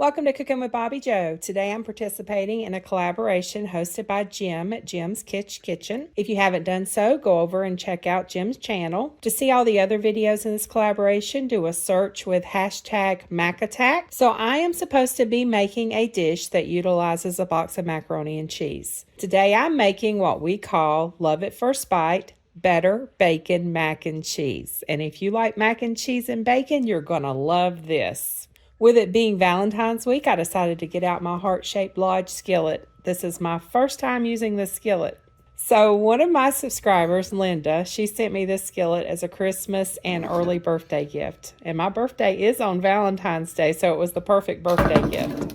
Welcome to Cooking with Bobby Joe. Today I'm participating in a collaboration hosted by Jim at Jim's Kitchen. If you haven't done so, go over and check out Jim's channel. To see all the other videos in this collaboration, do a search with hashtag macattack. So I am supposed to be making a dish that utilizes a box of macaroni and cheese. Today I'm making what we call Love at First Bite, Better Bacon Mac and Cheese. And if you like mac and cheese and bacon, you're going to love this. With it being Valentine's week, I decided to get out my heart-shaped Lodge skillet. This is my first time using this skillet. So one of my subscribers, Linda, she sent me this skillet as a Christmas and early birthday gift. And my birthday is on Valentine's Day, so it was the perfect birthday gift.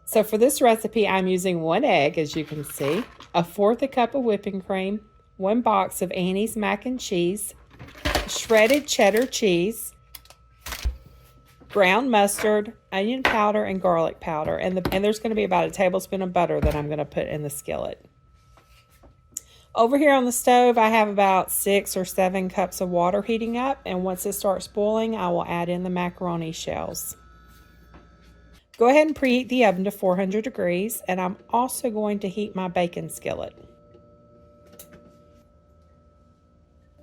So for this recipe, I'm using 1 egg, as you can see, 1/4 cup of whipping cream, 1 box of Annie's mac and cheese, shredded cheddar cheese, ground mustard, onion powder, and garlic powder. And there's going to be about 1 tablespoon of butter that I'm going to put in the skillet. Over here on the stove, I have about 6 or 7 cups of water heating up. And once it starts boiling, I will add in the macaroni shells. Go ahead and preheat the oven to 400 degrees. And I'm also going to heat my bacon skillet.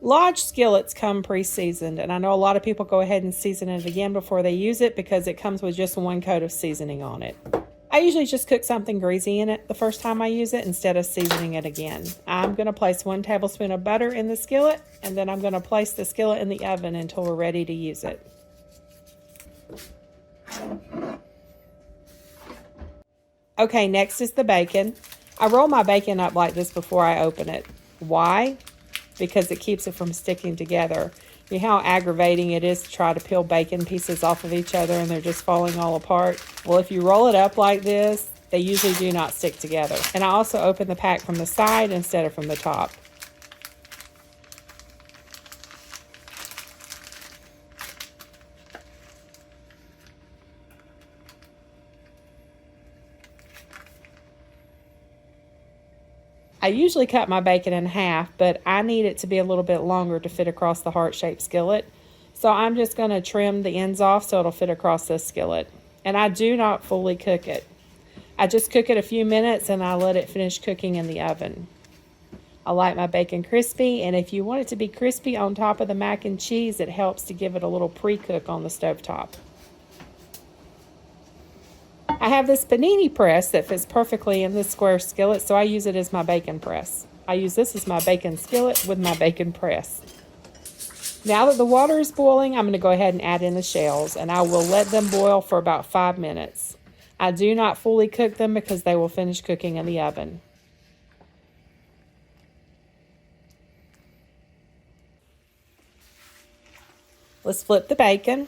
Lodge skillets come pre-seasoned, and I know a lot of people go ahead and season it again before they use it because it comes with just 1 coat of seasoning on it. I usually just cook something greasy in it the first time I use it instead of seasoning it again. I'm going to place 1 tablespoon of butter in the skillet, and then I'm going to place the skillet in the oven until we're ready to use it. Okay, next is the bacon. I roll my bacon up like this before I open it. Why? Because it keeps it from sticking together. You know how aggravating it is to try to peel bacon pieces off of each other and they're just falling all apart? Well, if you roll it up like this, they usually do not stick together. And I also open the pack from the side instead of from the top. I usually cut my bacon in half, but I need it to be a little bit longer to fit across the heart-shaped skillet. So I'm just going to trim the ends off so it'll fit across this skillet. And I do not fully cook it. I just cook it a few minutes and I let it finish cooking in the oven. I like my bacon crispy, and if you want it to be crispy on top of the mac and cheese, it helps to give it a little pre-cook on the stovetop. I have this panini press that fits perfectly in this square skillet, so I use it as my bacon press. I use this as my bacon skillet with my bacon press. Now that the water is boiling, I'm going to go ahead and add in the shells, and I will let them boil for about 5 minutes. I do not fully cook them because they will finish cooking in the oven. Let's flip the bacon.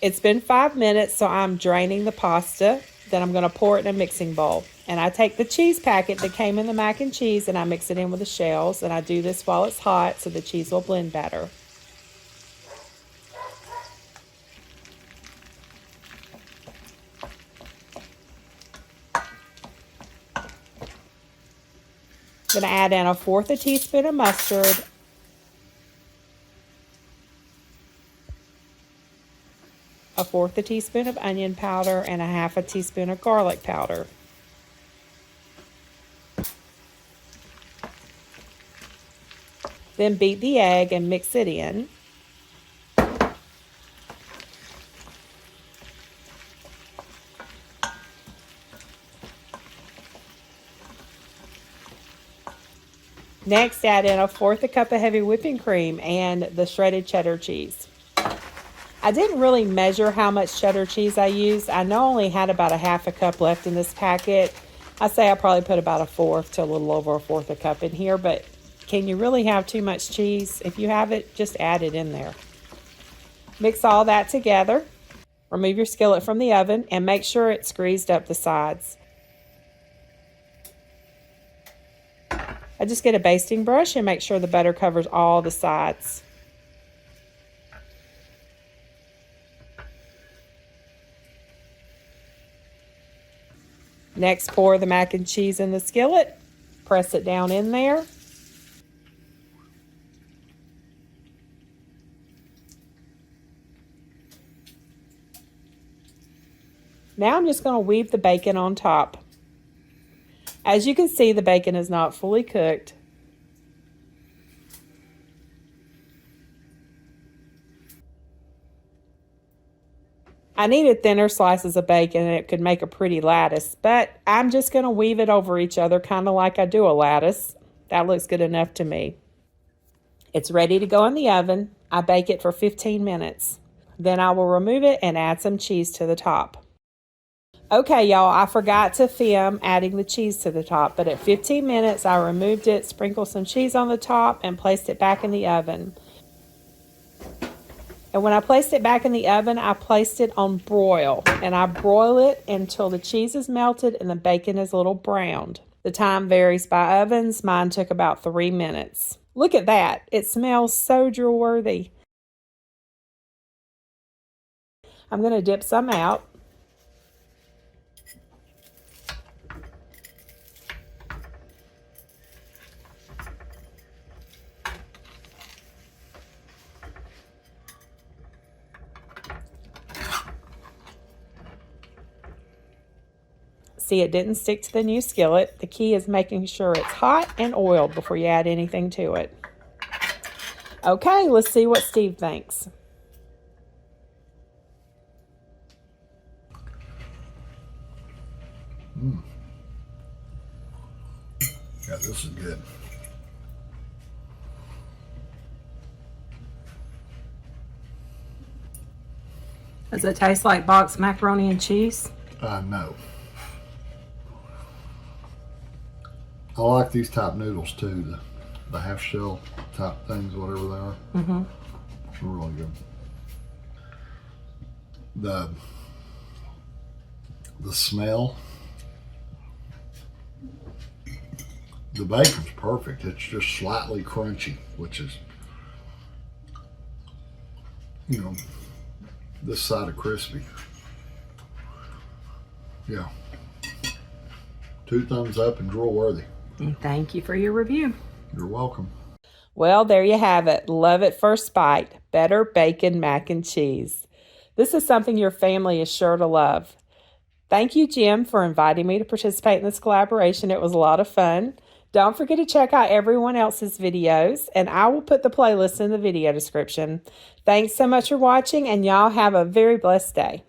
It's been 5 minutes, so I'm draining the pasta. Then I'm going to pour it in a mixing bowl. And I take the cheese packet that came in the mac and cheese and I mix it in with the shells. And I do this while it's hot so the cheese will blend better. I'm going to add in 1/4 teaspoon of mustard, 1/4 teaspoon of onion powder, and 1/2 teaspoon of garlic powder. Then beat the egg and mix it in. Next, add in 1/4 cup of heavy whipping cream and the shredded cheddar cheese. I didn't really measure how much cheddar cheese I used. I know I only had about 1/2 cup left in this packet. I say I probably put about 1/4 to a little over 1/4 cup in here, but can you really have too much cheese? If you have it, just add it in there. Mix all that together. Remove your skillet from the oven and make sure it's greased up the sides. I just get a basting brush and make sure the butter covers all the sides. Next, pour the mac and cheese in the skillet. Press it down in there. Now I'm just going to weave the bacon on top. As you can see, the bacon is not fully cooked. I needed thinner slices of bacon and it could make a pretty lattice, but I'm just going to weave it over each other kind of like I do a lattice. That looks good enough to me. It's ready to go in the oven. I bake it for 15 minutes. Then I will remove it and add some cheese to the top. Okay, y'all, I forgot to film adding the cheese to the top, but at 15 minutes, I removed it, sprinkled some cheese on the top, and placed it back in the oven. And when I placed it back in the oven, I placed it on broil, and I broil it until the cheese is melted and the bacon is a little browned. The time varies by ovens. Mine took about 3 minutes. Look at that. It smells so drool-worthy. I'm going to dip some out. See, it didn't stick to the new skillet. The key is making sure it's hot and oiled before you add anything to it. Okay, let's see what Steve thinks. Yeah, this is good. Does it taste like boxed macaroni and cheese? No. I like these type noodles too, the half shell type things, whatever they are. Mm-hmm. They're really good. The smell, the bacon's perfect. It's just slightly crunchy, which is, you know, this side of crispy. Yeah. 2 thumbs up and drool worthy. And thank you for your review. You're welcome. Well, there you have it. Love at first bite. Better bacon mac and cheese. This is something your family is sure to love. Thank you, Jim, for inviting me to participate in this collaboration. It was a lot of fun. Don't forget to check out everyone else's videos, and I will put the playlist in the video description. Thanks so much for watching, and y'all have a very blessed day.